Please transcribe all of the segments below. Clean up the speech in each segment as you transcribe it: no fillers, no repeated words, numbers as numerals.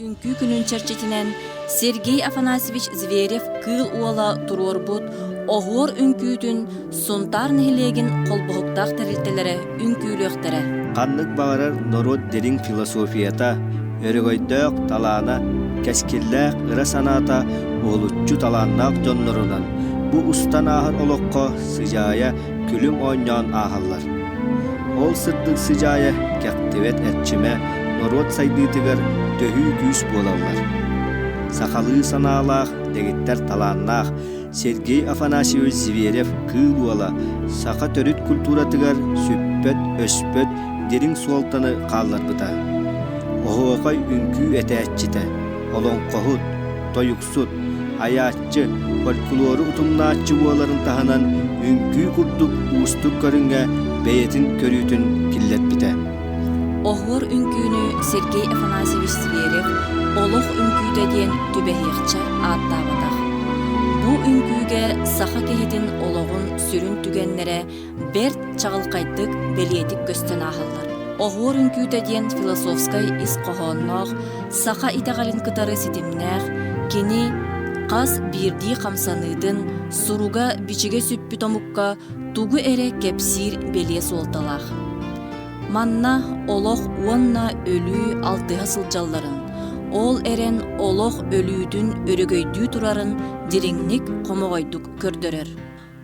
Үңкүү күнүн чарчетинен Сергей Афанасьевич Зверев кыл уола туруорбут оғуор үңкүүтүн сунтар нехилегин колбохуктаах терилтелере үңкүүлөөхтере. Каннык бағарар народ дерин философията, өрөгөйдөк талаана, кәскилләк ыра санаата, олуччу талааннаак жоннорунан, бу устан ахар олокко сыжая күлүм ойнон ахаллар. Ол сырдык сыжая кәктебет этчиме народ сайдыытыгар төхүү күүс болаллар. Сахалы санаалаах, дегиттер талааннаах, Сергей Афанасьевич Зверев кыылуала, саха төрүт культуратыгар сүппөт, өспөт, дерин суолтаны қалларбыта. Оғуақай үңкүү этәччите, олонқохут, тойуксут, аяччы, фольклору утумнааччы буоларын таханан үңкүү курдук устук көрүнгө бейетин көрүүтүн киллетбите. Оғуор үңкүүнү Сергей Афанасьевич Зверев олох үңкүүтэ диэн түбэхиэхчэ ааттаабатах. Бу үңкүүгэ саха кехитин ологун сүрүн түгеннере берт чагылкайдык белиетик көстөн ахаллар. Оғуор үңкүүтэ диэн философскай ис кохоонноох, саха итагалин кытары ситимнээх, кини кас бирдии камсаныытын суруга бичиге сүппү томукка тугу эре кепсир белие суолталаах. Манна олох уонна өлүү алтыха сылжалларын, ол эрен олох өлүүдүн өрөгөйдүү турарын дириңник комогойдук көрдөрөр.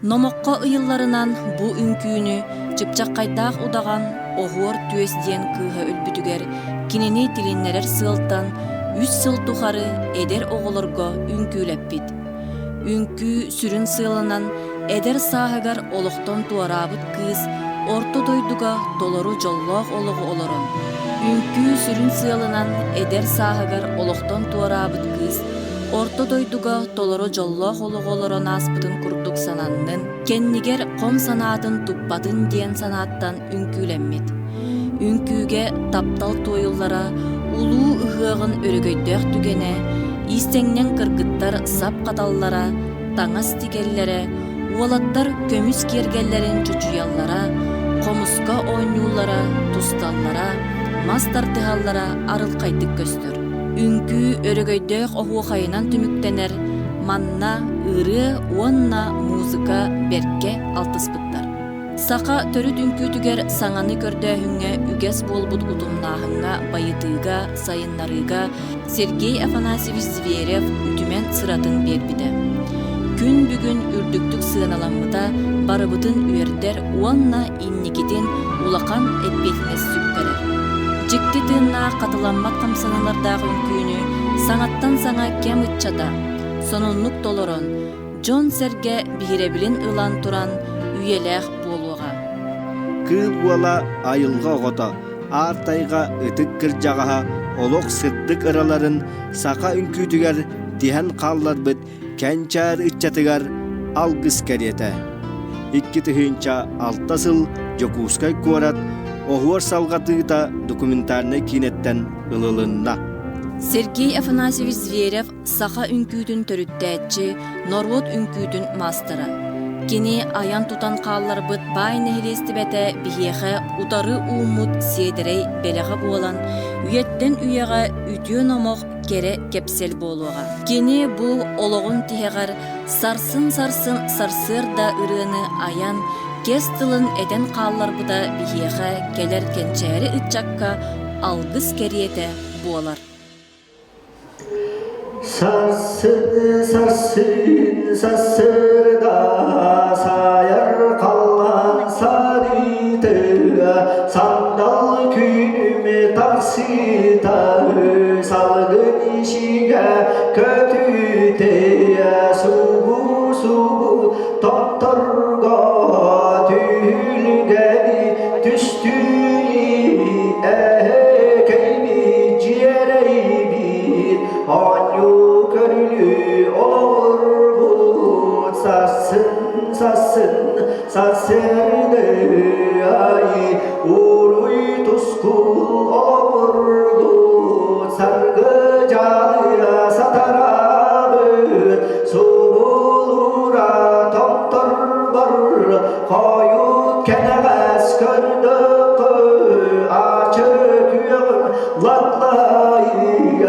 Номокко ыйылларынан бу үңкүүнү чыпчаккайдаах удаган оғуор түөс диэн кыыха өлбүтүгер кинини тилиннерер сыалтан 3 сыл тухары эдер оголорго үңкүүлеппит. Үңкүү сүрүн сыылынан эдер сааһыгар олохтон туараабыт кыыс орто дойдуга толору жоллоох олого олорон. Үңкүү сүрүн сыылынан эдер сааһыгар олохтон туараабыт кыыс орто дойдуга толору жоллоох олого олорон аспытын курдук сананнын, кеннигер ком санаатын туппатын диэн санааттан үңкүүлеммит. Үңкүүге таптал туойуллара улуу ыһыагын өрөгөйдөөх түгене, истеңнен кыргыттар сап каталлара, таңас тигеллере, уолаттар көмүс кергеллерин чучуяллара, комуска ойнуулара, тусталлара, мас тартыһаллара арылкайдык көстөр. Үңкүү өрөгөйдөөх оһуохайынан түмүктенер, манна, ыры, уонна, музыка, берке алтыспыттар. Сака төрүт үңкүүтүгер саңаны көрдөөһүңө үгес болбут утумнааһыңа байытыыга, сайыннарыга Сергей Афанасьевич Зверев үтүмен сыратын бербиде. Күн бүгүн үрдүктүк сыаналаммыта барыбытын үердер уанна инникитин улакан эппетине сүпперер. Жикти тыыннаа катыламмат камсаналардағы үңкүүнү саңаттан саңа кем ытчата, сонуннук толорон, Джон Серге бихиребилин ылан туран үйелээх болуға. Кыл уала айылга огото, артайга ытык кыржагаха, олох сырдык ыраларын сака үңкүүтүгер диһен қалларбыт кәнчар ытчатыгар алгыс кәрете. 2 тыһынча 6 сыл жокускай куарат оғуор салгатыыта документарны кинеттен ылылынна. Сергей Афанасьевич Зверев саха үңкүүтүн төрүттээчи, Норвот үңкүүтүн мастера. Кини аян тутан каалларбыт бай нехилестибете бихиэхэ утары уумут сиэдерей белэхэ буолан, үйеттен үйэҕэ үтүө номох кере кепсел болуға. Кини бу ологун тиһэҕэр сарсын сарсыыр да ырыаны аян кес тылын этен каалларбыта бихиэхэ келер кенчээри ытчакка алгыс кериете буолар. Сарсырда сайыр қалған сариты, сандал күніме таксита, салгын ішіге көтүте, сугу тоқтырға түлгені түстүні әкейми жиерейбит, аню körülü olur bu sarsırdı ay uruy tuskul olur bu sargı calıya satarabıt subulura toptur var koyut keneğes kördük açık yığın latlayı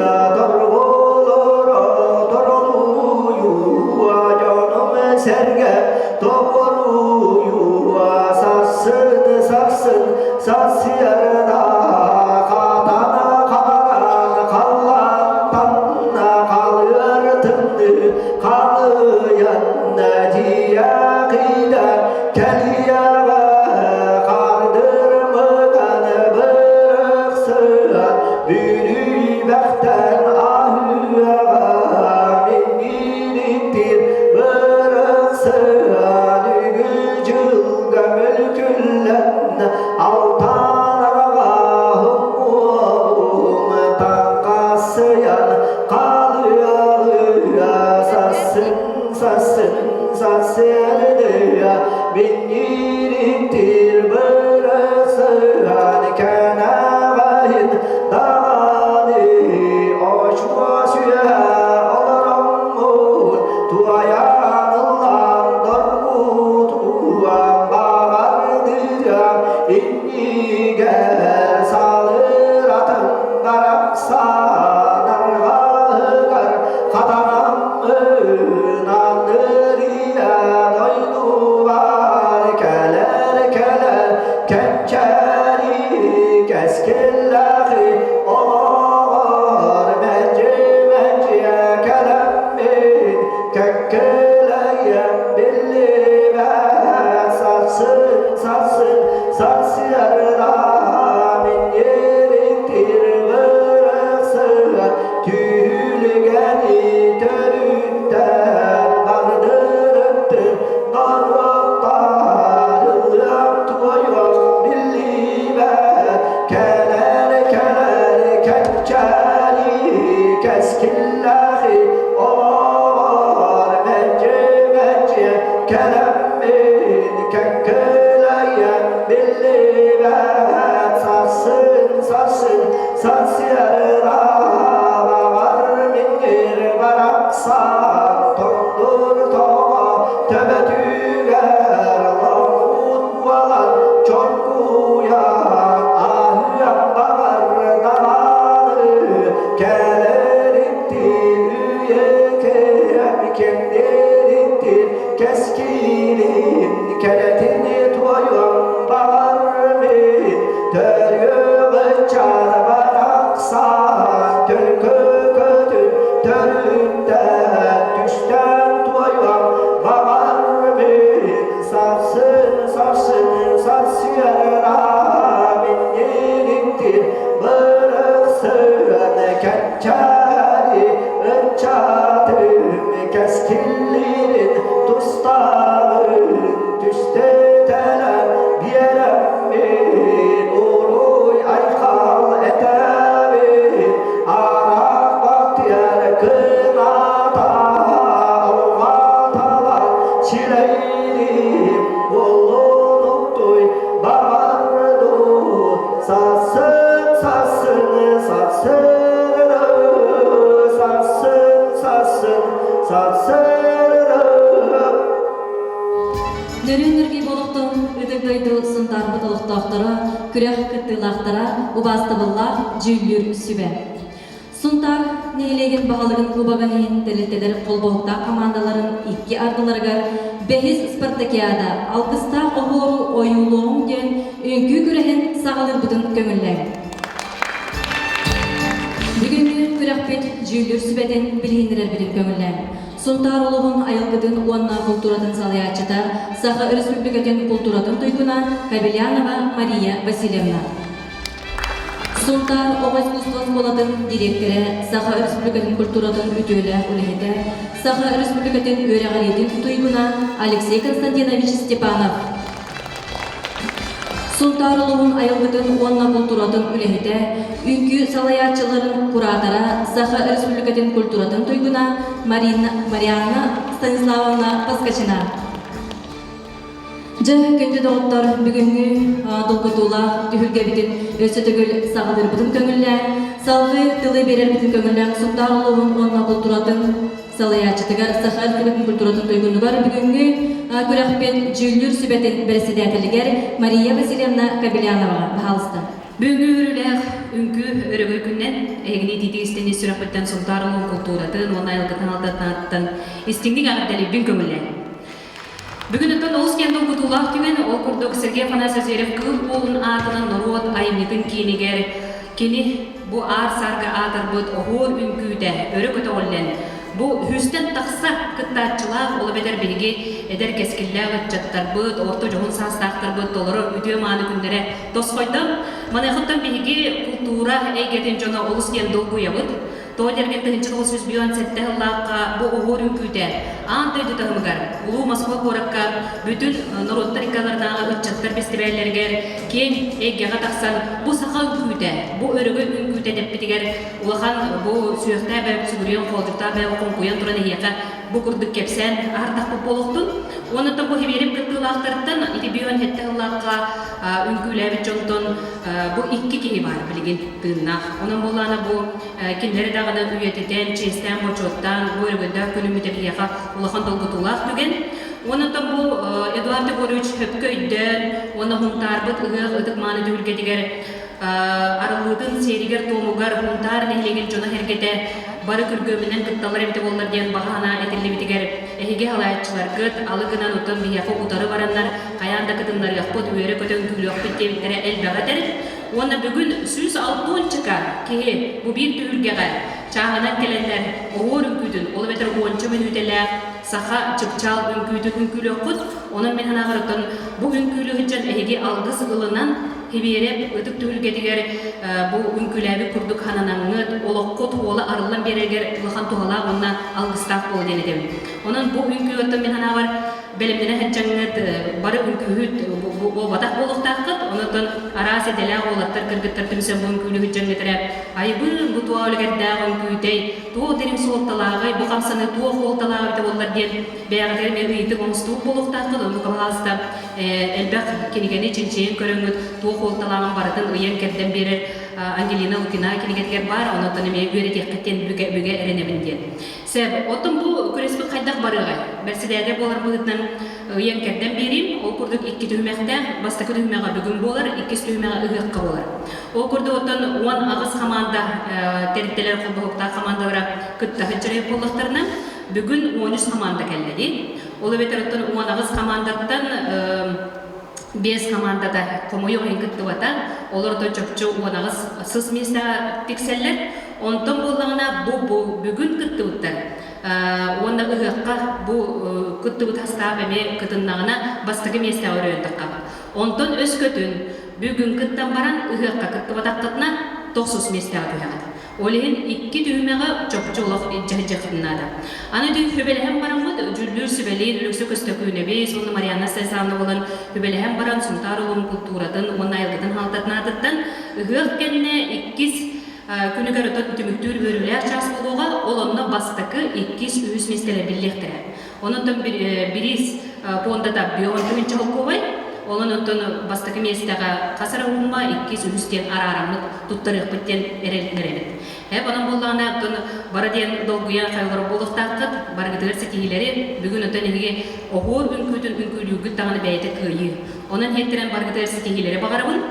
keskillahi olar mence kelemmin kekkılaya billivet sarsın sarsiyara var minir baraksan tondur tova tebetüger lamut valan çorkuya ahyan bağır damanı kelerintir üyekem kenderintir keskinin keretini toyun bağır min törüğü çar baraksan türkü kötü töründen düşten toyun bağır min sarsın sarsıyara minnirindir bırıksın kençari ınçatım keskillerin tustağın düşte telen bir yeremin uruy aykal etemin arak baktiyar kınata avmatalar çileylim bulunuktuy bağırdu sarsın Nörünürgi boluktun ödegaydı sıntarбыт олықтақтары, күрәк кыттылақтара, убастыбылла жүллүр сүбе. Сунтар нейлеген бағалығын кубағанын тәлеттелер қолбоқта командаларын икки ардыларға бәхіз спартакиада алқыста оғыру ойулуғын ден өңкі күрәхін сағалыр бұдын көңілләр. Бүгінгі күрәқпет жүллүр сүбеден білгендерер біліп көңілләр. Сунтар олығын айылғыдың уанна культурадың салаячыта Саха Республикатын культурадың тойгуна Кабелянова Мария Васильевна. Сунтар оғыз искусство школадың директоры Саха Республикатын культурадың үтөлі үліхеті Саха Республикатын өрәғалейдің тойгуна Алексей Константинович Степанов. Сунтар олығын айылғыдың уанна культурадың үліхеті Үңкі салаячыларын куратора Саха Республикатын культурадың тойгуна Марианна Станиславовна Паскачина. Жа көнді доғыттар бүгінгі долгытула түхілге бітін өсі түгіл сағылыр бұдың көңілі, салғы тылы берер бітін көңілі, Сунтар олығын уанна культурадың салаячытыға Саха Республикатын культурадың тойгундығар бүгінгі көрәқпен жүллүр сүбәтін бірісідәтілігер Мария Васильевна Кабелянова бағалысты. Бүгінгі өріләқ үңкі өрігі күннен әйгіне тетігістен есірек біттен Сунтарылың культуратын, оны айылғытын алдатын аттын істіңдік ағыптәлі бүн көмілі. Бүгін ұттан олыс кенді ұқытулақ түген ол күрдік Сергей Афанасьев күйіп болын атынан Нұрот айымнетін кейінігер кені бұ ар сарғы атыр бұд оғыр үңкүйді өрі көті олен. Бұ хүстен тақса кыттатчылақ олы бәдер бейге әдер кәскілләғ жаттар бұд, орты жоғын састақтар бұд, толыры үтіе маны күндері тос қойдым. Манайқыттан бейге культура әйгетін жоны олыс кен долгуя бұд. Тоодерген тыгынчыл сөз бүйон сетте хыллааққа бұ оғырын күйді. Аң тойды тағымығар. Улу Москва қораққа бүтін Нұрот-Тарикалардағы ұтчаттар фестиваллергер кен әйгеға тақсан бұ сақа үңкүйді, бұ өрігі үңкүйді деппетігер улахан бұ сүйіқта бәп сүгірен қолдықта бәп оқын қойын тұран әйеқа бұ күрдік кепсен артақ бұ болуқтын. Онытын бұ хеберіп кіттілақтарттан ити бүйон хетте хыллааққа үңкүйләбит жонтон бу икки кеһи бар билген тыыннах. Онун боллана бу киндери дагына үйететен, честен, мочоттан, бөргөндө күнүмүтө кияка улахан толгутулах түген. Онутон бу Эдуард Егорович хөпкөйдөн, оны хунтарбыт ыгык ыдык маны дүлге дигер аралыдын серигер томугар хунтар нехлеген жона хергете бары күргөмүнөн кытталар эмте боллар диен багана этилибитигер эһиге халаячылар кыт алыгынан утон бияко утары бараннар каянда кытындар яппот үйөрө көтөн күлөк биттебиттере элбагатер. Оны бүгін сүз алтын чыка кеге бу бир түйүлгеге чаңынан келендер оғыр үңкүйдін ол бетер 10 мүнүтеле саха чыпчал үңкүйдүн үңкүлөккут онун мен ханагырытын бу үңкүлүгүчөн эһиге алгыс ылынан хибереп ытык түйүлгедигер бу үңкүләби курдук хананаңыт олоккот ола арылан берегер лыхан тугала онна алгыстак бол денедем. Онун бу үңкүлөттөн мен ханагыр белемдене хәҗҗәңнәт бары үкүһүт бу батак болуктакыт онотон араси делә олаттар кыргыттар түмсен бу үкүлү хәҗҗәңнәтәрә айбы бу туалыгәрдә үкүтәй ту дирим солталагы бу камсаны ту холталагы дип боллар диен бәягәр мәгыйте бонсту болуктакыт бу каласта элбәк кинигәне чинчен көрөңөт ту холталагын баратын ыян кәрдән берер Ангелина Лукина кинигәтгәр бар онотон эме бүре теккәтен бүге эренебин Сәб, отын бұл көресіп қайдақ барыға. Бәрсідәді болар бұлытнан ең кәрден берейм, ол күрдік 2 түймәқті, бастақы түймәға бүгін болар, 2 түймәға ұғыққа болар. Ол күрді отын 10 ағыз қаманда, тәріттелер қолбақта қамандалара күттақы жүрек болықтарына, бүгін 13 қаманда кәлді. Ол өбетер отын 10 ағыз қамандаттан 5 командада комуйо инкытты вата, олар да чөпчө уанагыз сыз места тикселлер, онтон боллагына бу бүгүн кытты уттар. Онда ыгакка бу кытты утастап эме кытыннагына бастыгы места өрөндүкка. Онтон өскөтүн бүгүн кыттан баран ыгакка кытты ватакытна 9 места өрөндүк. Олehen 2 düğmeye çöpçülük cahcahınada. Ana düğü hübelehem baramı cüllür sübeli lüksü köstöküne be sonunda Mariana Sezanlı olan hübelehem baran suntarulum kulturatın ona aylgıdan haltatnadıttan hık kendine 2 günüger ötön tümüktür börüler ças buluğa olonuna bastakı 2 üs mesele birlektire. Onun da biriz ponda da biyon tüğün çalkovay Onun ötön bastakı mesleğe kasara umma 2 üstten araramlık tuttarık bitten ereltmerebit. Hep onun bollağına bara diyen dolguya kayılır boluqtaqıt, bargıdığır setihileri bugün ötön ege oğur ünkütün ünkülüğü tağını bəyeti kıyı. Onun hettiren bargıdığır setihileri bağırabın,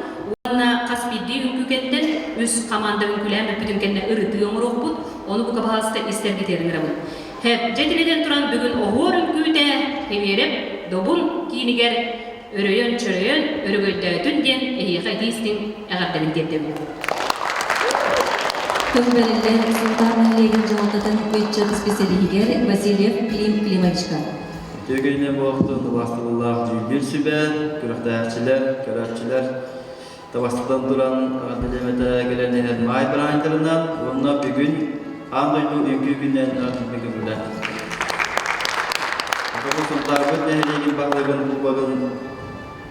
ona kaspiddi ünküketten üs kamanda ünkülen üpüdün kendine ırıtığı omur oğbut, onu bu kabalasta ister giterin rabın. Hep cetileden turan bugün oğur ünküte heverip, dobun kiyiniger örüyön çörüyön, örügöldötün diyen ehiye distin ağabdelin deddim. Көмбәрелләр Султан Легин жолдатын көйтчі специалигер Васильев Клим Климовичка. Төгенен болықтың бастығылақ жүйбір сүбән, күріқтәкчілер, көрәкчілер, табастықтан тұран ділеметі келерінен май бірайындырынан, онына бүгін андойду үйкі күннен бүгін білән. Бұл сұлтар көтнен Легин бағлығын бұл бағын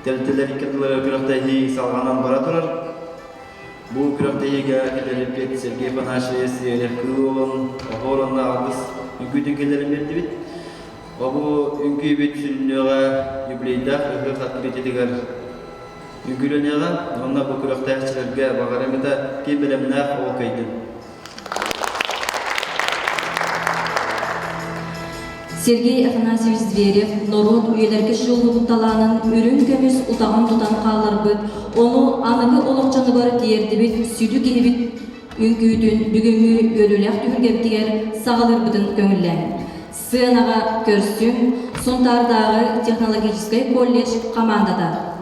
тәлтілер икетілері күріқтәйі салғанан бара тұрар. Bu kürahtayıga giderip Sergey Panaşev, Siyeref Kılov'un oğlanla ağız ünküydün gelerim verdi bit. Bu ünküy bit sürünlüğe yübleyde ıhı katbet ediger ünküylönüğe. Onunla bu kürahtayıçılarga bağırımıda kebelemine ol kaydın. Сергей Афанасьевич Зверев, Нород үйелерге жолы бұтталанын үрін көміз ұтағын тұтан қалыр бұд, оны анығы олықчаны бар дейерді біт, сүйді кенебіт үңкүйдің бүгінгі өліләқ түгіргептігер сағалыр бұдын көңіллән. Сынаға көрсін, Сонтардағы технологический колледж командада.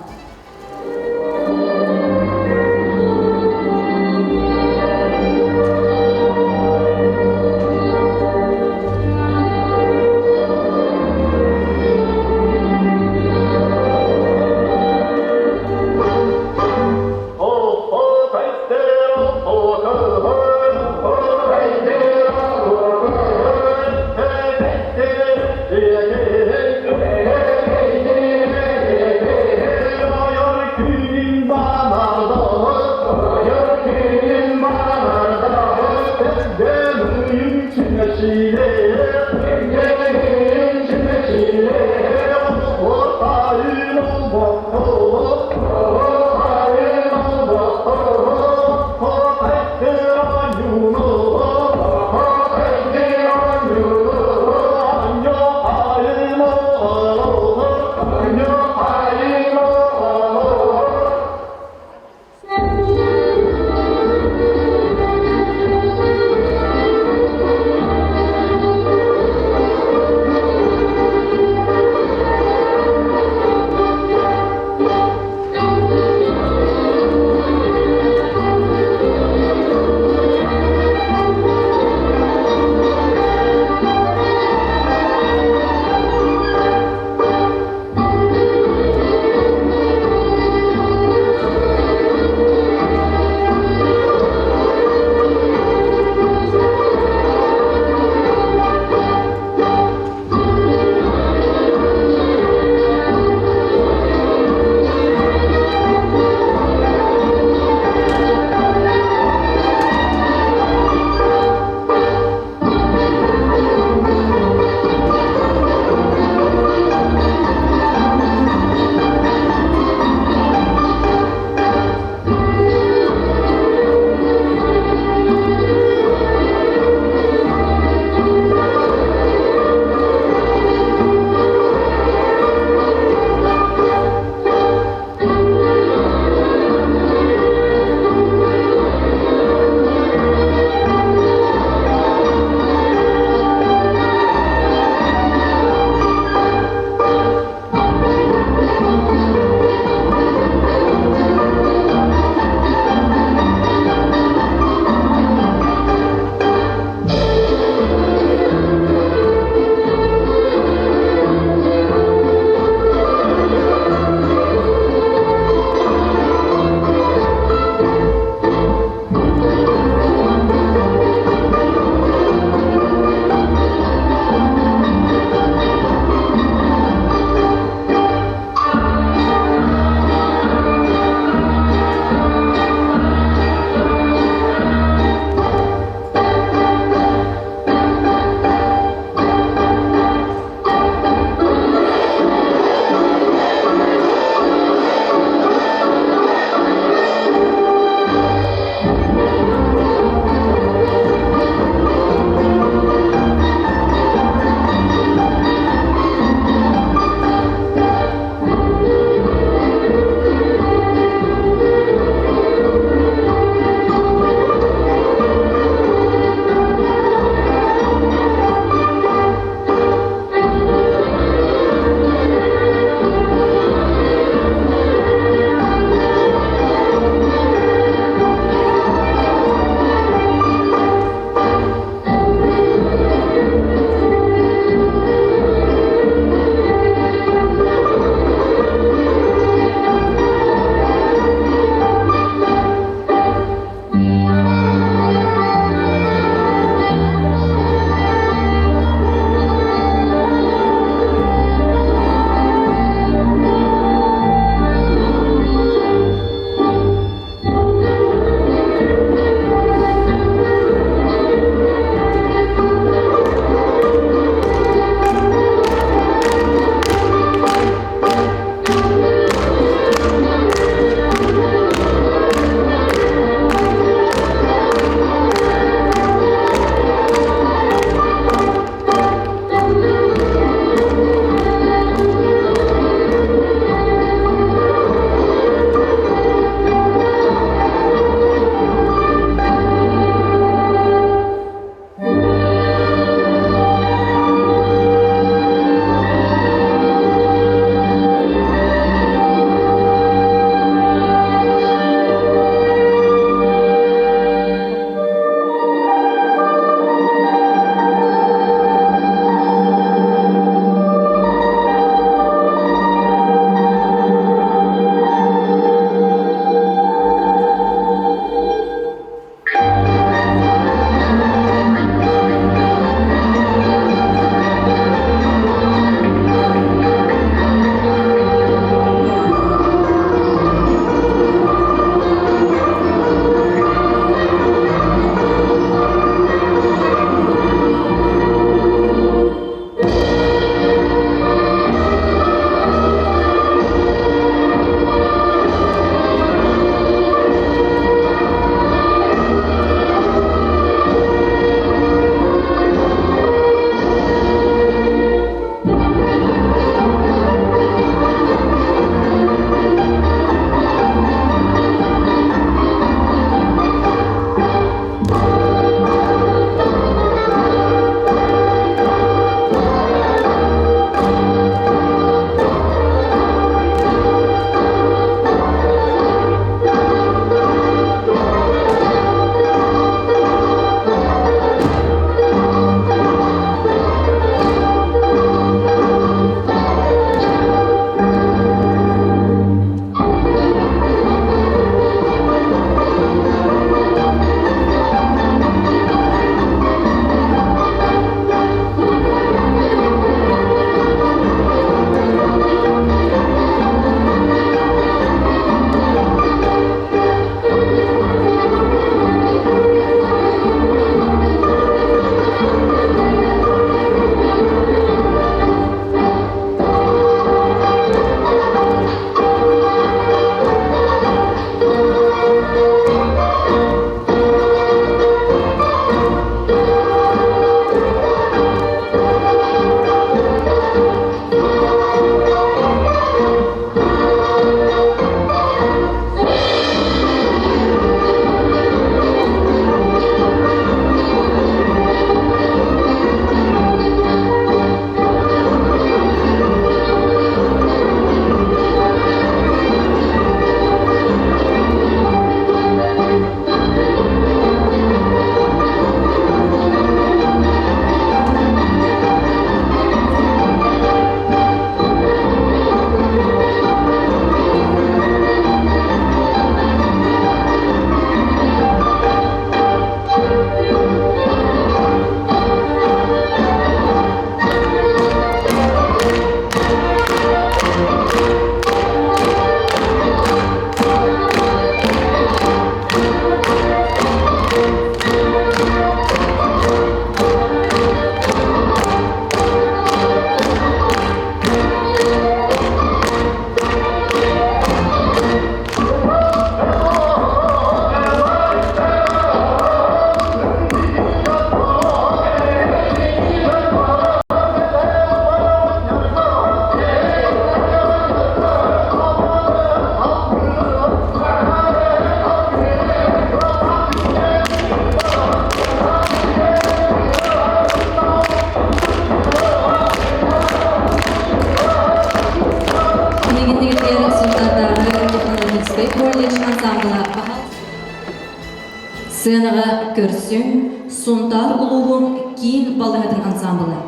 Сценаға көрсүң Сунтар улуғын кийин балыгатын ансамблы.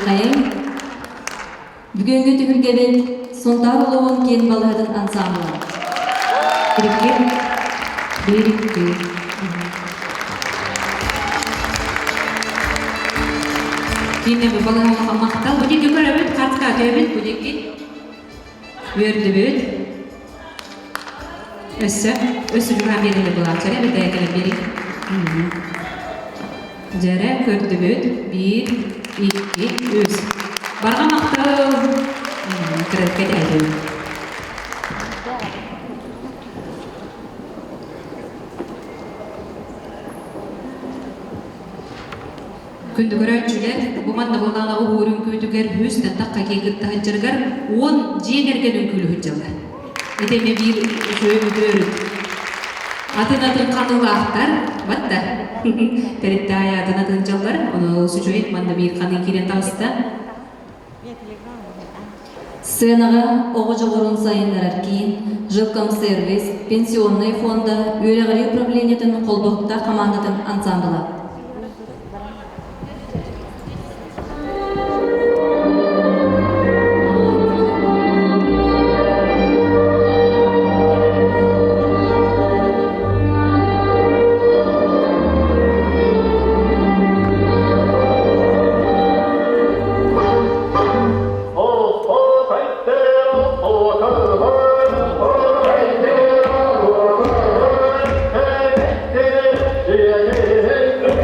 Хайым, бүгінгі түгілгебет сонтар ұлуын кен балығадың ансамблы. Берікке. Кейіне бұл балыға мақтал. Бұл деке көрәбет, қатқа көрәбет, бұл деке. Өрді бөт. Өсі жүға берілі бұл ақчары, бет әкілі берік. Жәрі көрді бөт. 1, 2, өз. Барға мақтал. Кірілке дәйді. Күндігір өтшілер, бұманды болғаны ұғырын көйтігер өстен таққа кегітті ғанчырғар 10 жеңерген үнкілі хүтчілді. Едеме бір сөйімді өріт. Атын қанылы ақтар, батта. Тәрітті ая атын жалдар, оны осы жойын манды бір қаны керен тағысты. Сценаға оғы жоғырын сайындар кейін, жылком сервис, пенсионный фонда, өліғали управлениетін қолбықта командатын ансамблы. Hey,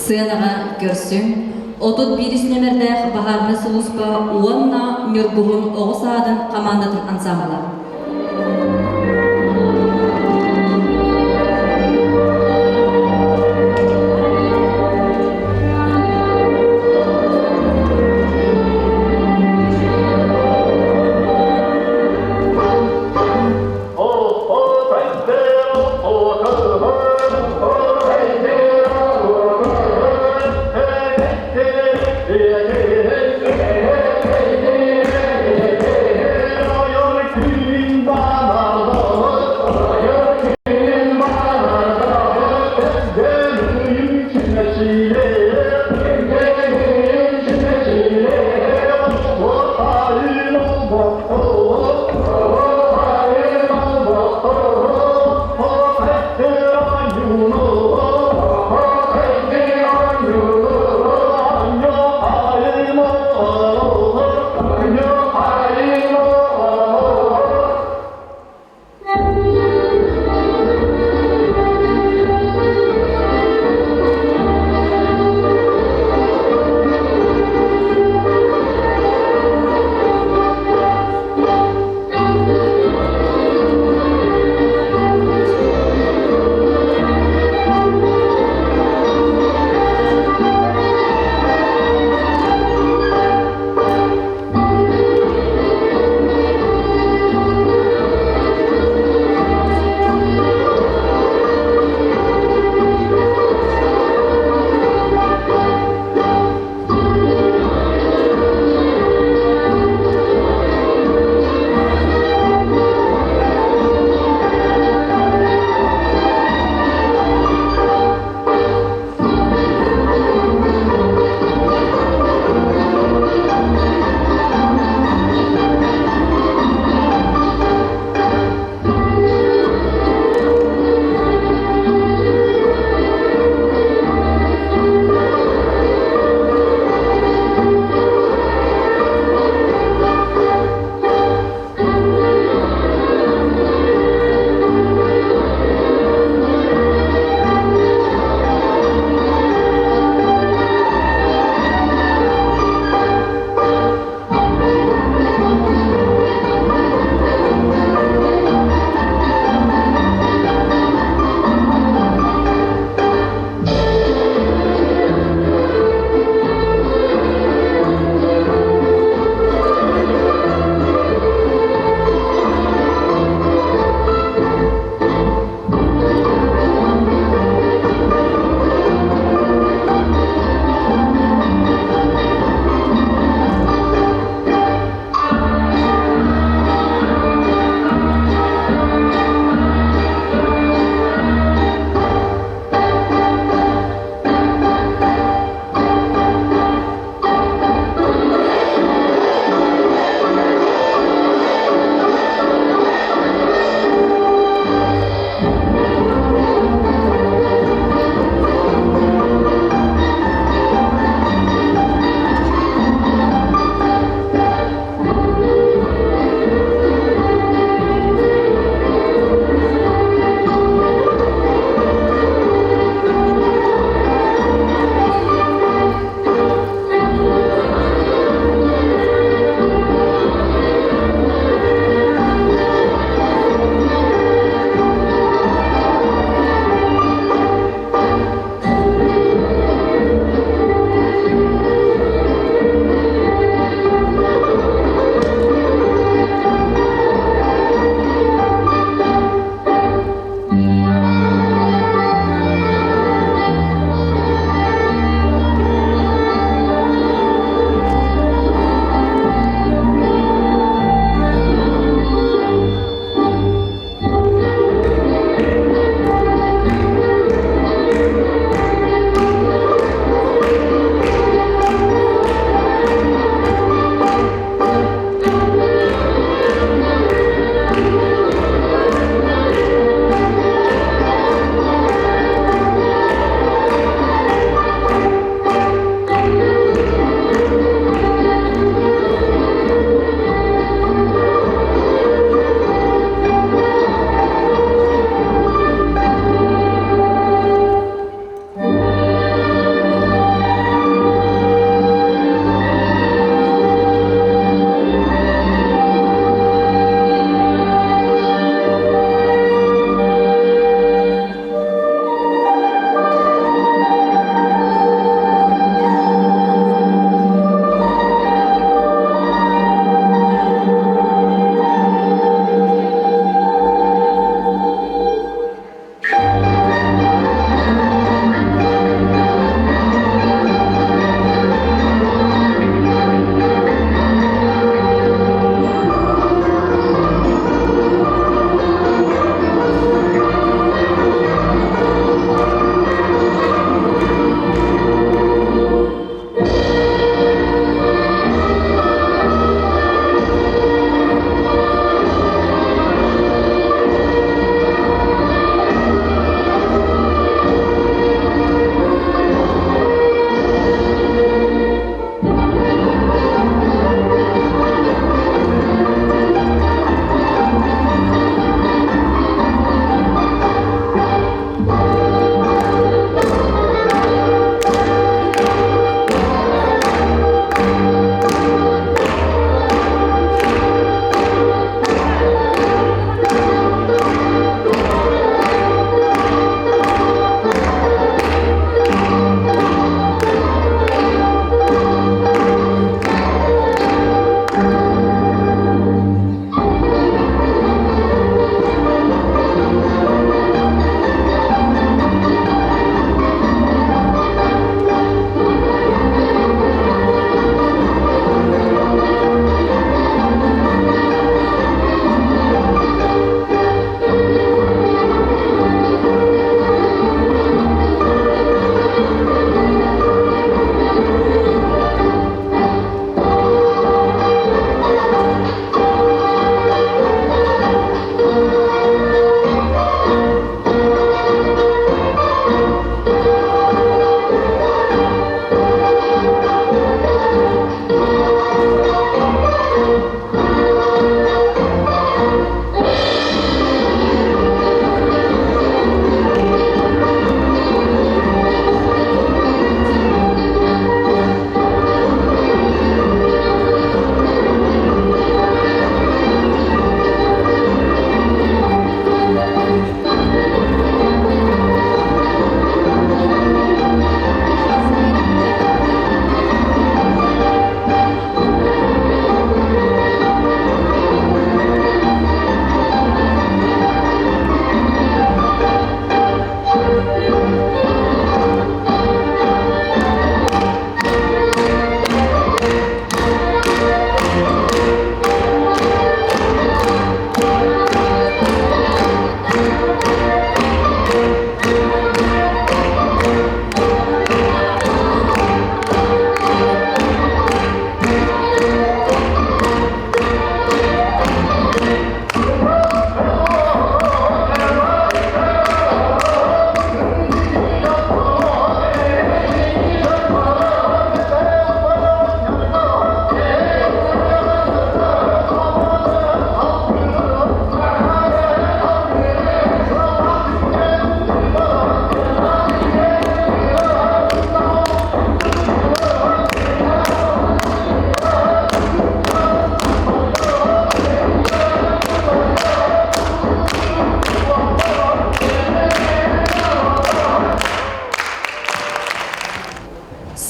сыанаға көрсүң, отут бирис немердэх бахарны сулуспа уонна мюргуһун оҕус аадын командатын ансамбла.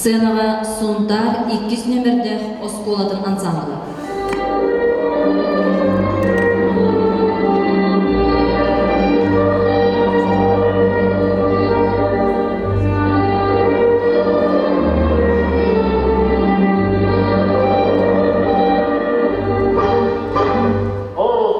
Сценаға Сондар 2 нөмірді Осколадың ансамблі. Oh,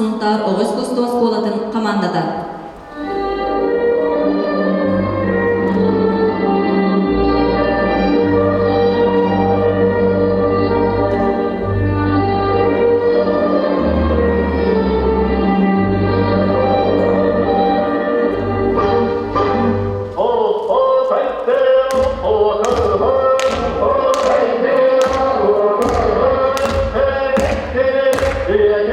Сунтар Оғыз Костос болатын командада. Hey,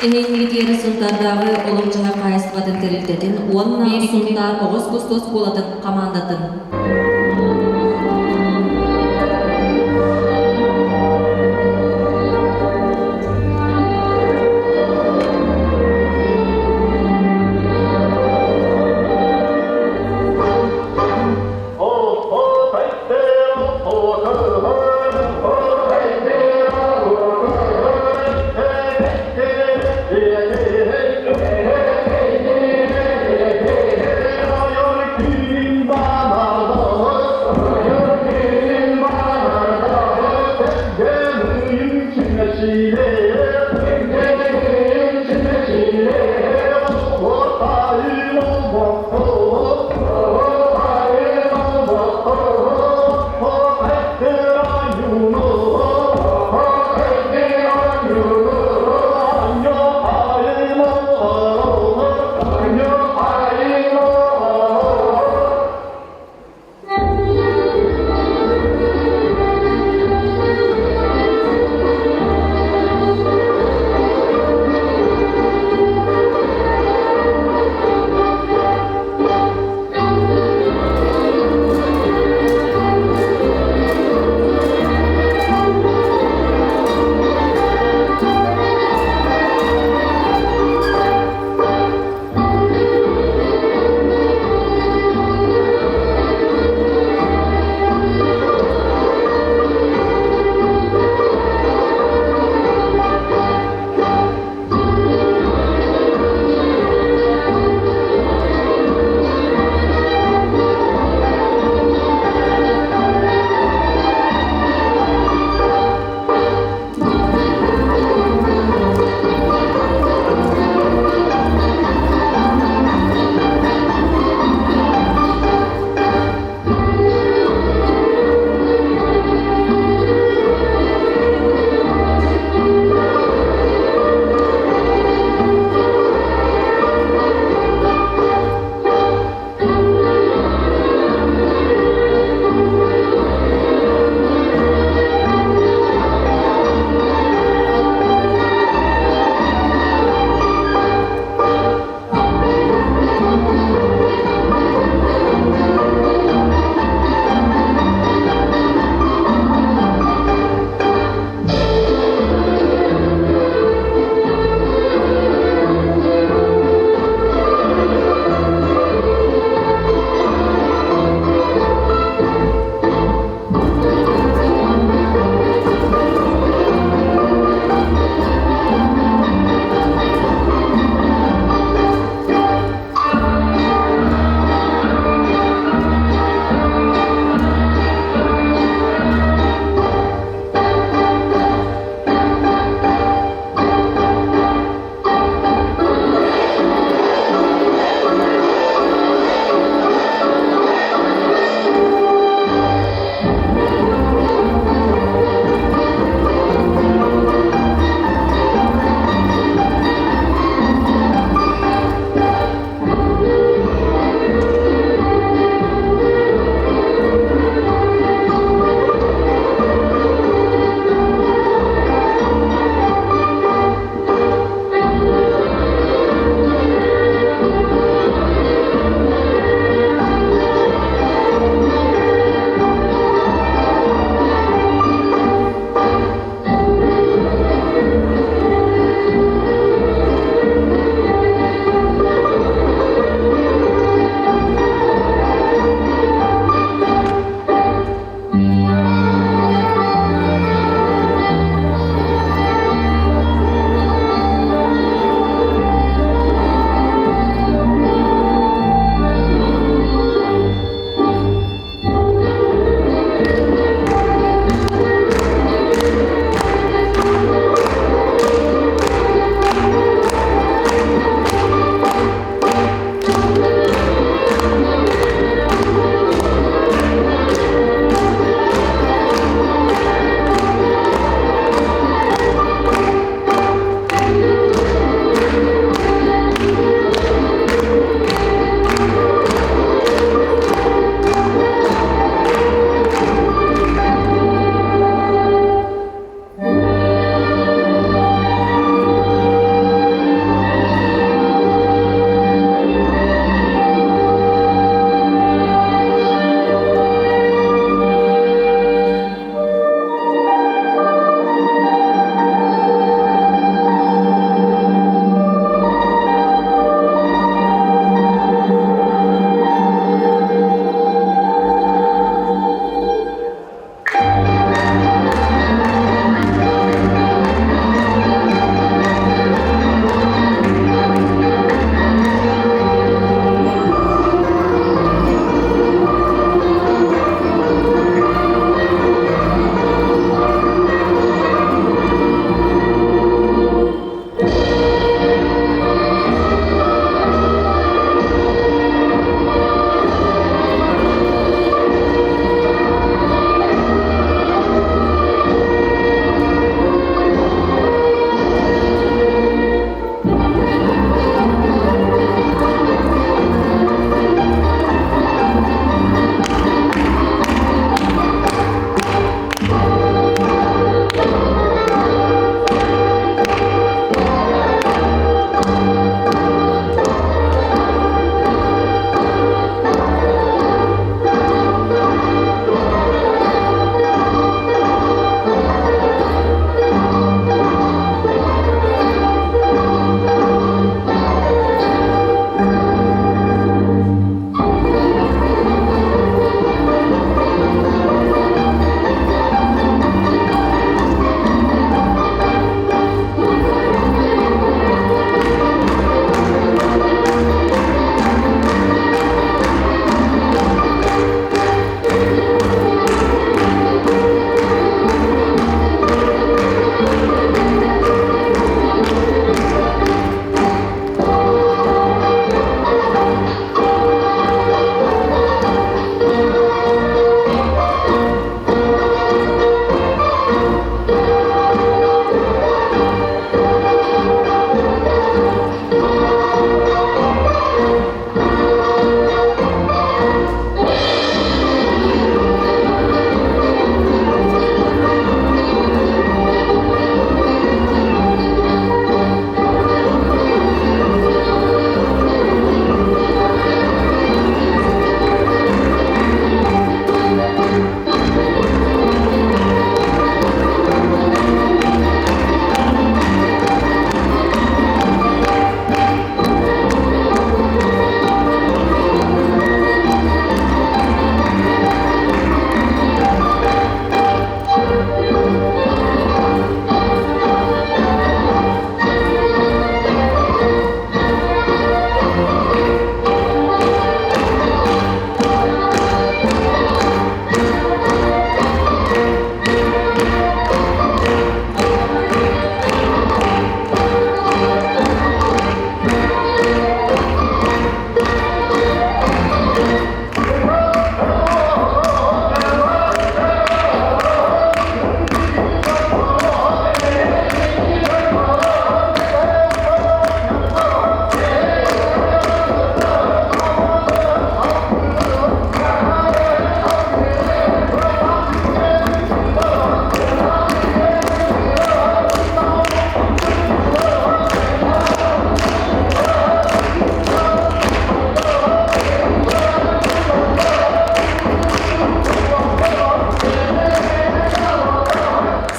Eheyinligi diğeri sıntardağı olumcuğa kayısıbadın terildetin, onunla sıntar oğuz kustos boladın kamandatın. Baba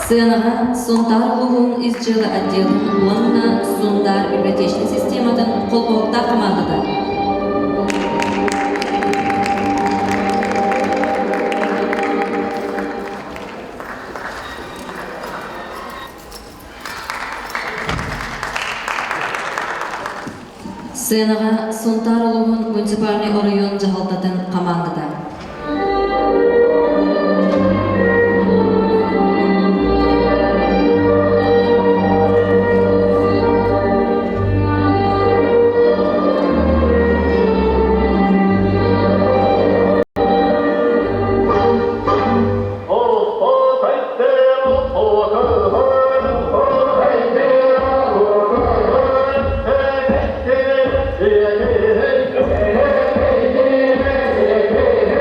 Сыанаға Сунтар улуғын изжилы отделын уонна Сундар библиотечный систематын қолбоқта командада. Сыанаға Сунтар улуғын муниципальный район жағалтатын командада. Hey, hey, hey, hey, hey, hey, hey, hey, hey, hey, hey, hey,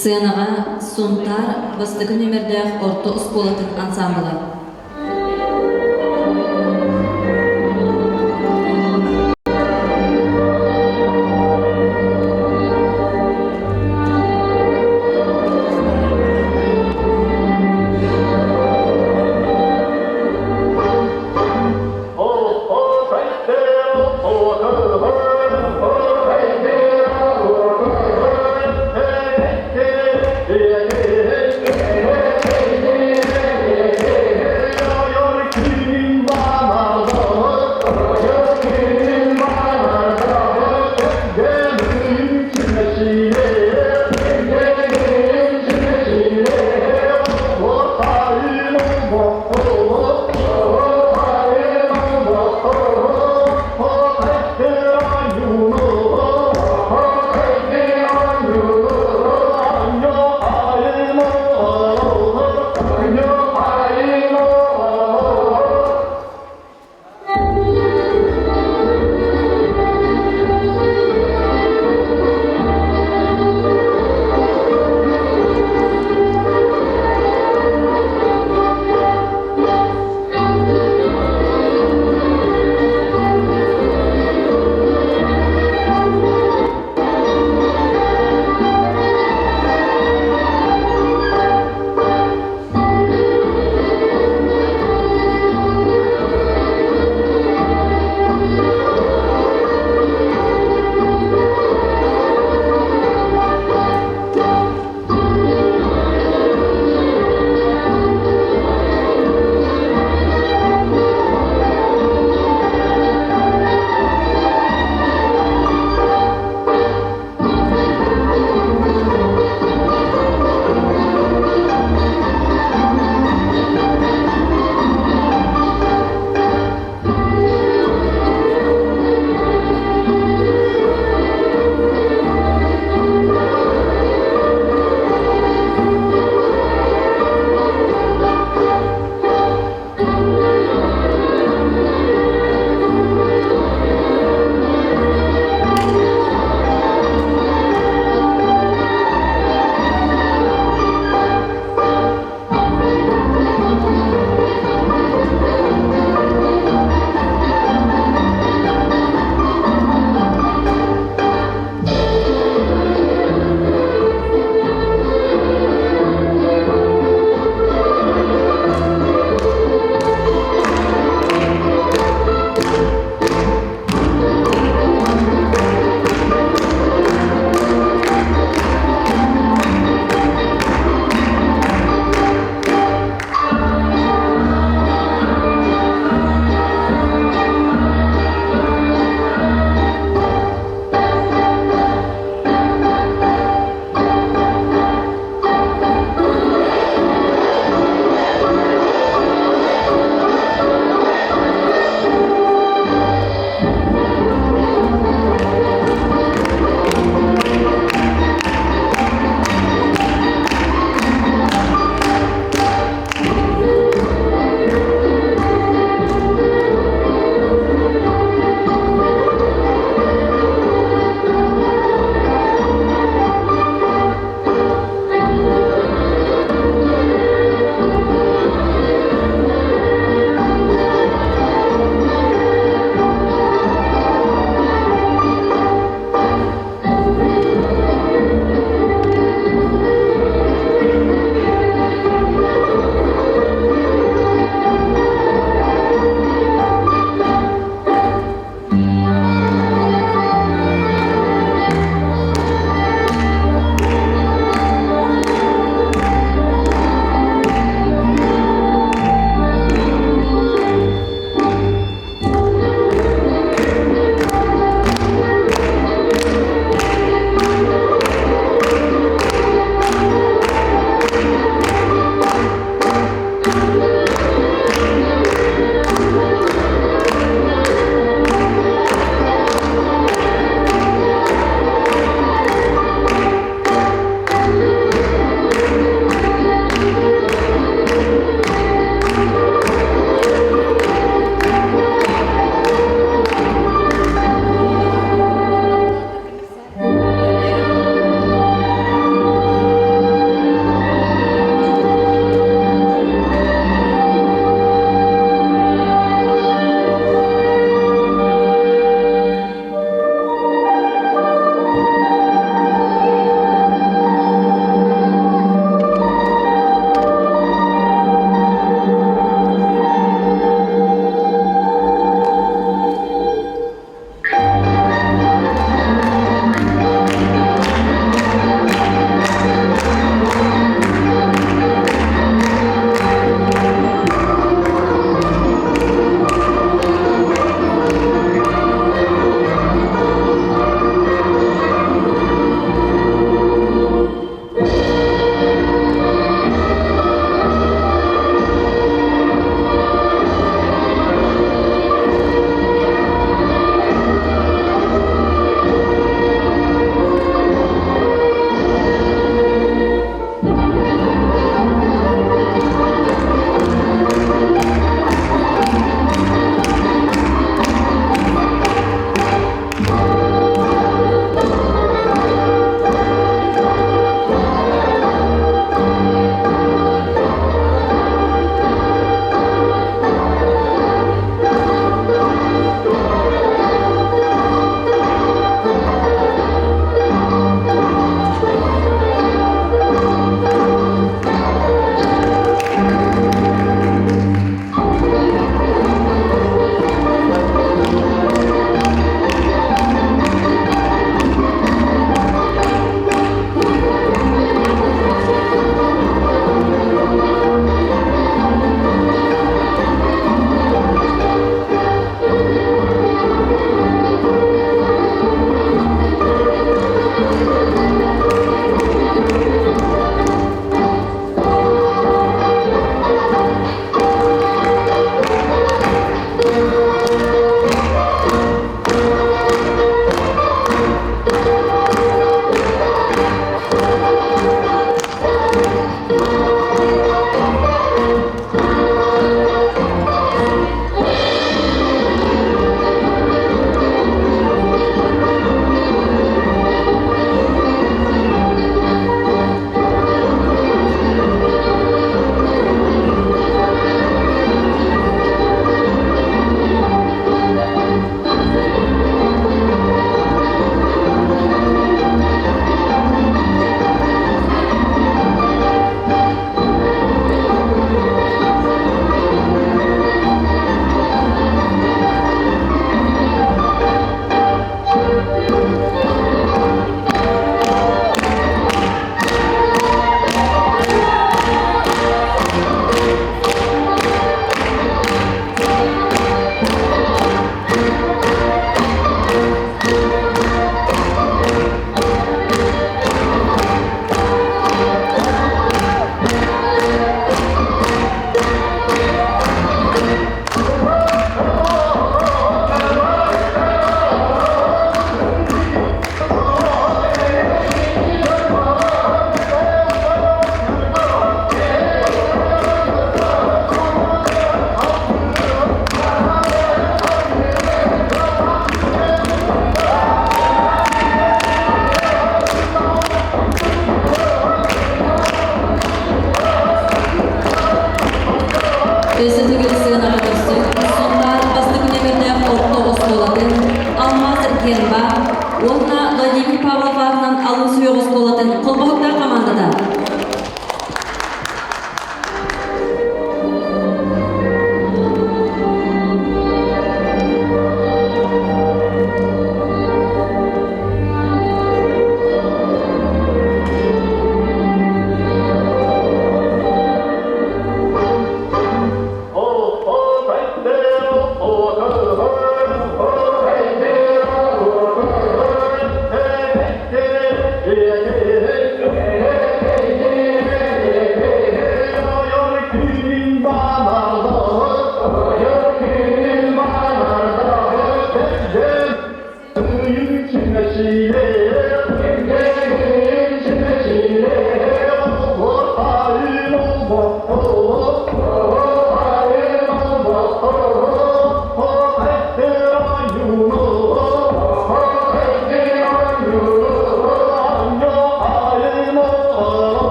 Сыанаға Сунтар бастығы нөмірдәқ орто ұсполатын ансамблы. Yeah.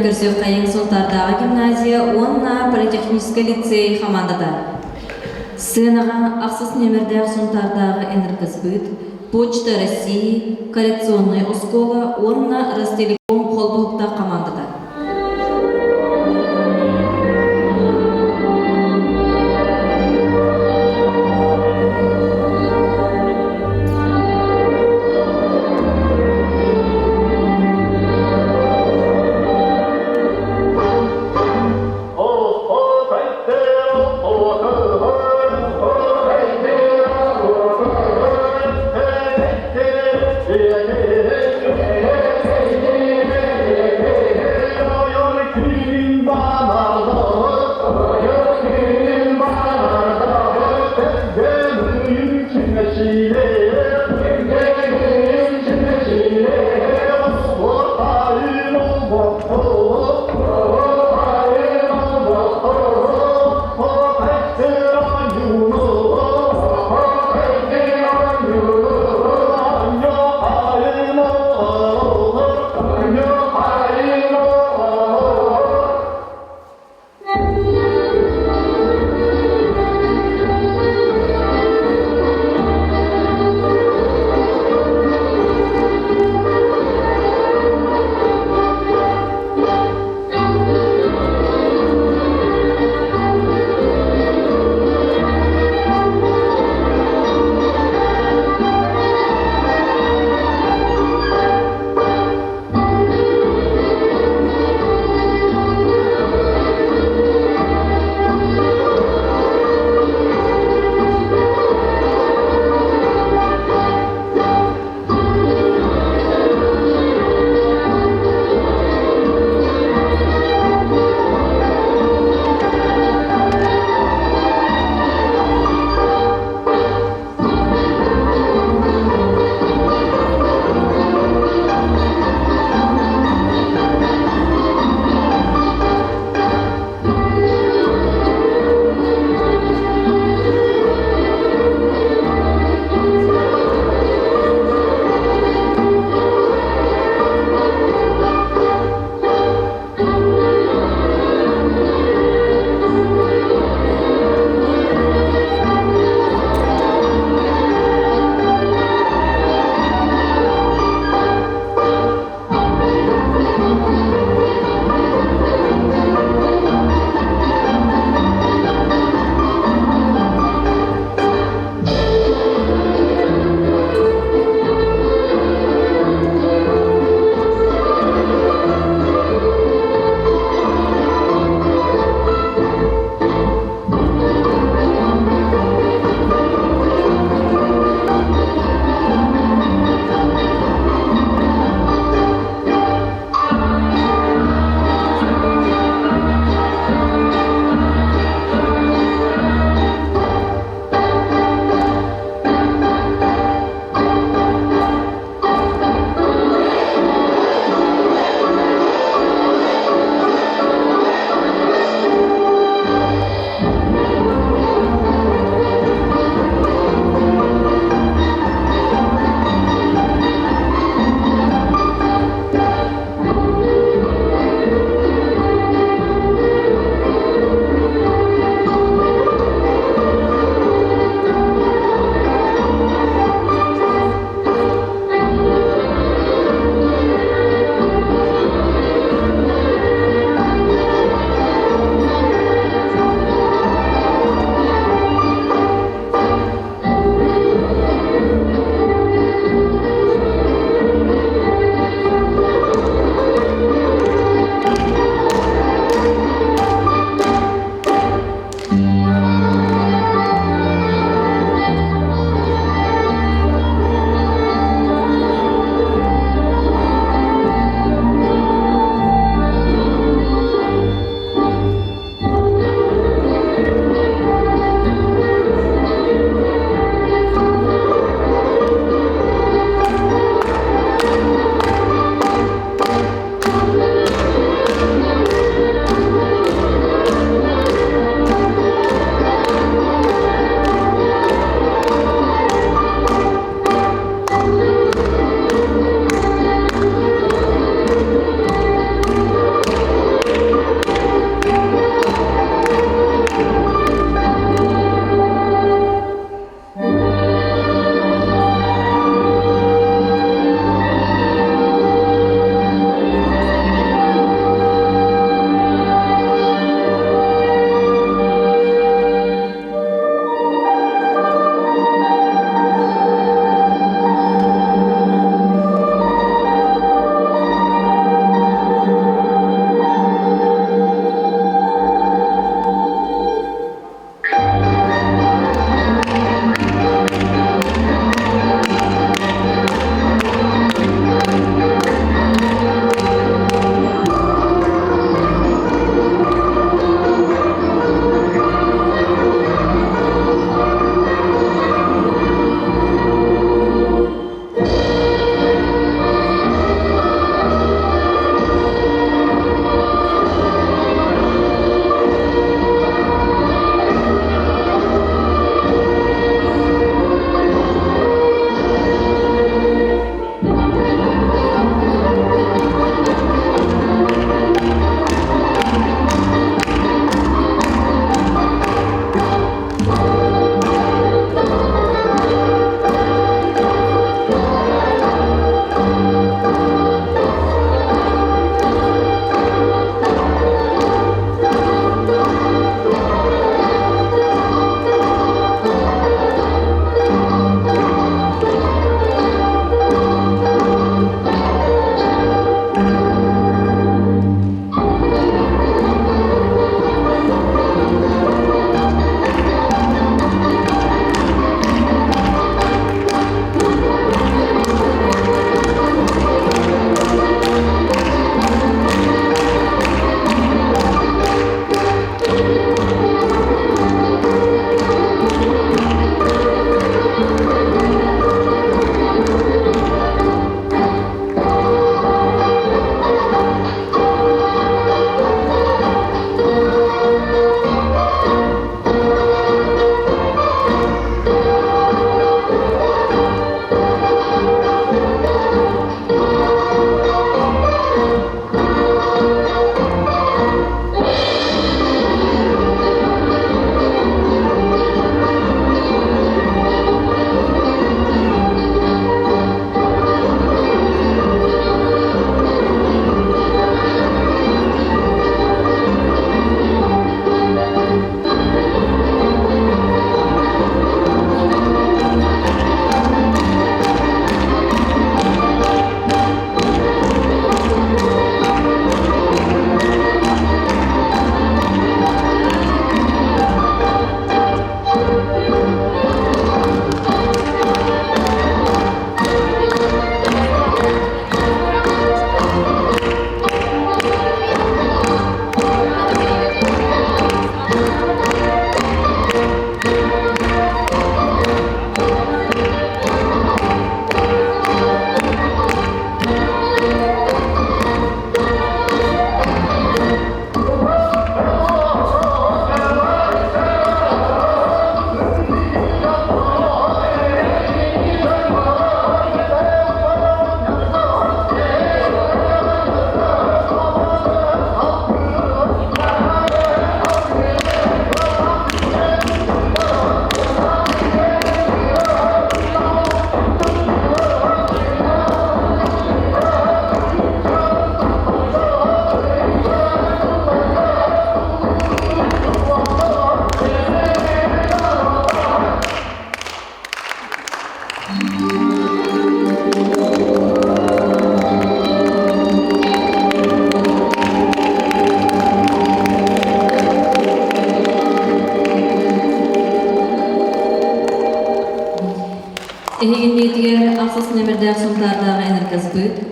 көрсөк кайын Султардағы гимназия, онна политехнический лицей командада. Сынаға ақсыз немердәк Султардағы энергосбыт, Почта России, коррекционный школа, онна Ростелеком холбылықта командада. Hey,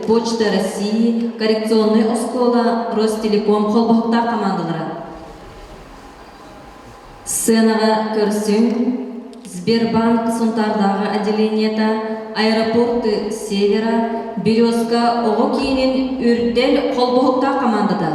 Почта России, коррекционный оскола, Ростелеком холбохта командалары. Сценаға көрсүн Сбербанк Сунтардағы отделениета, аэропорты Севера, Березка оғы кейінен үрдел холбохта командада.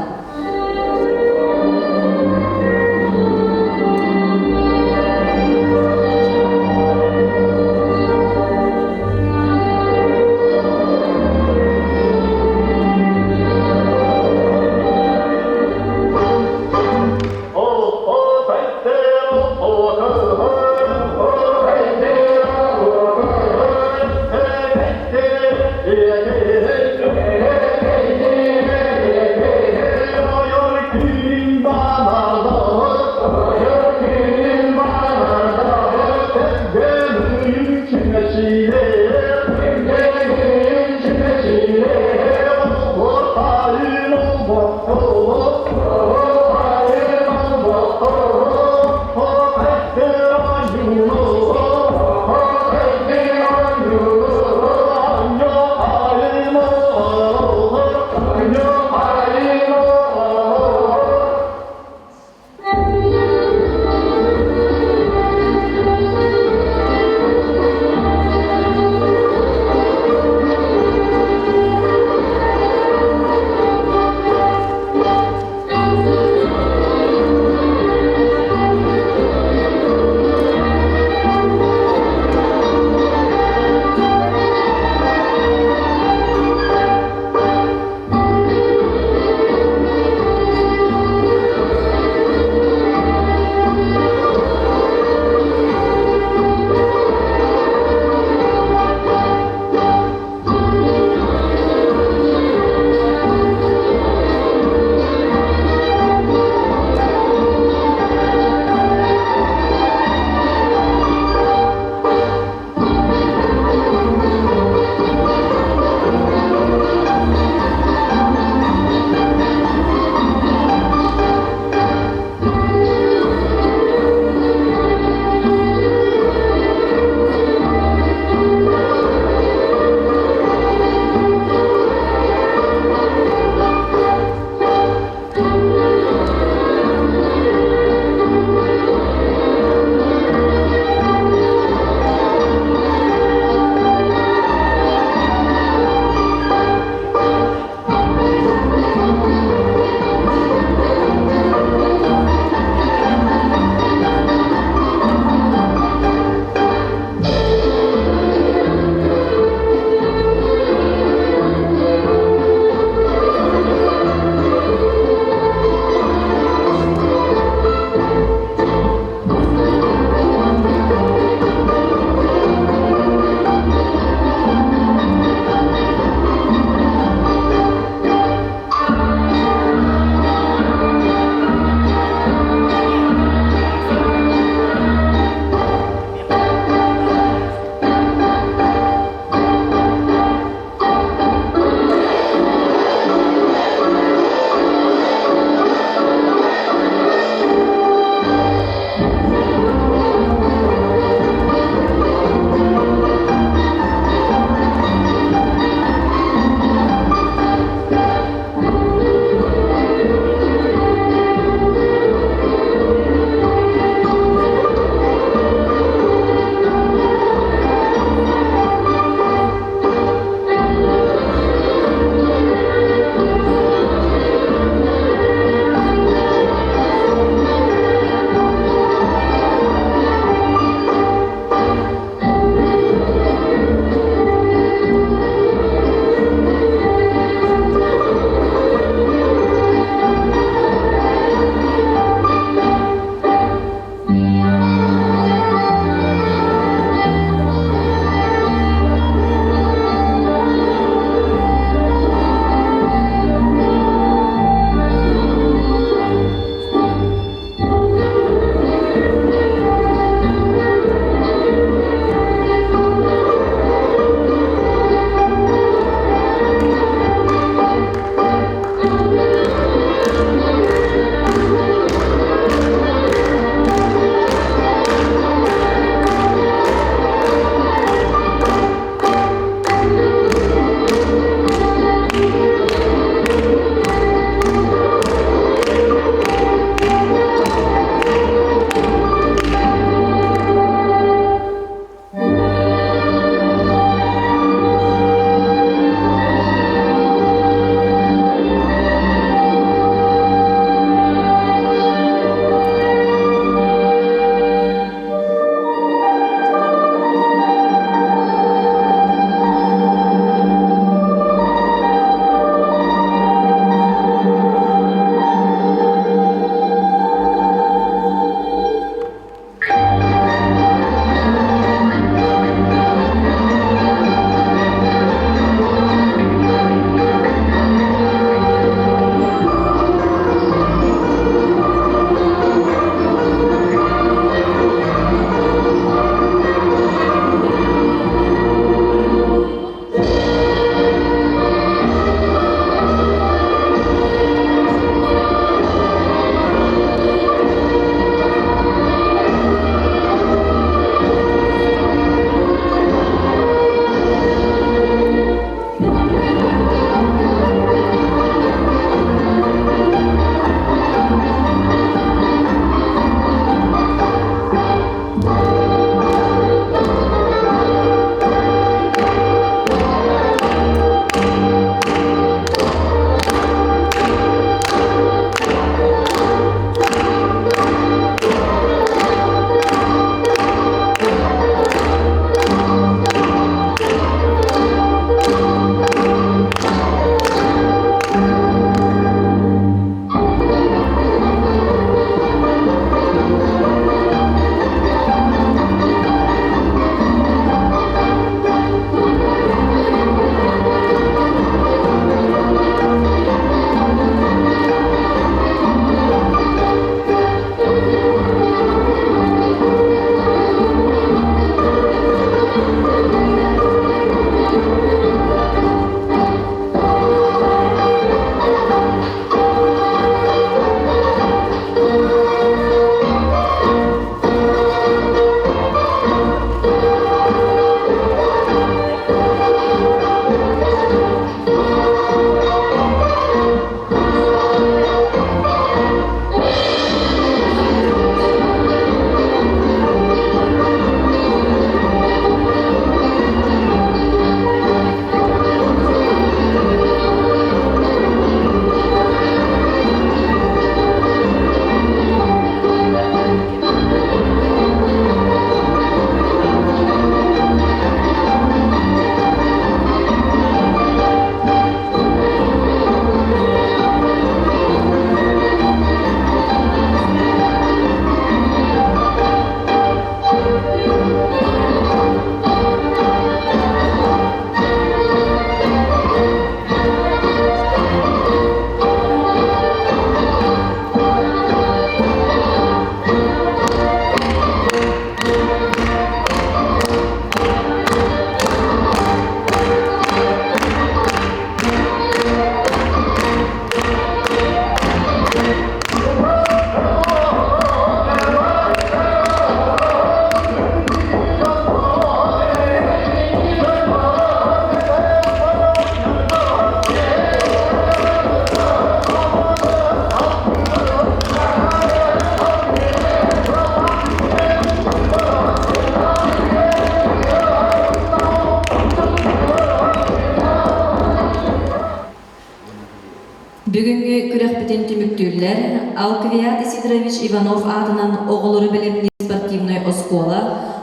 Николай Сидорович Иванов атынан оғылыры білімні спортивной оскола,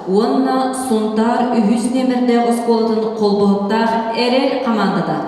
онна Сунтар үхіс немерде осколатын қолбығықтақ әрел командада.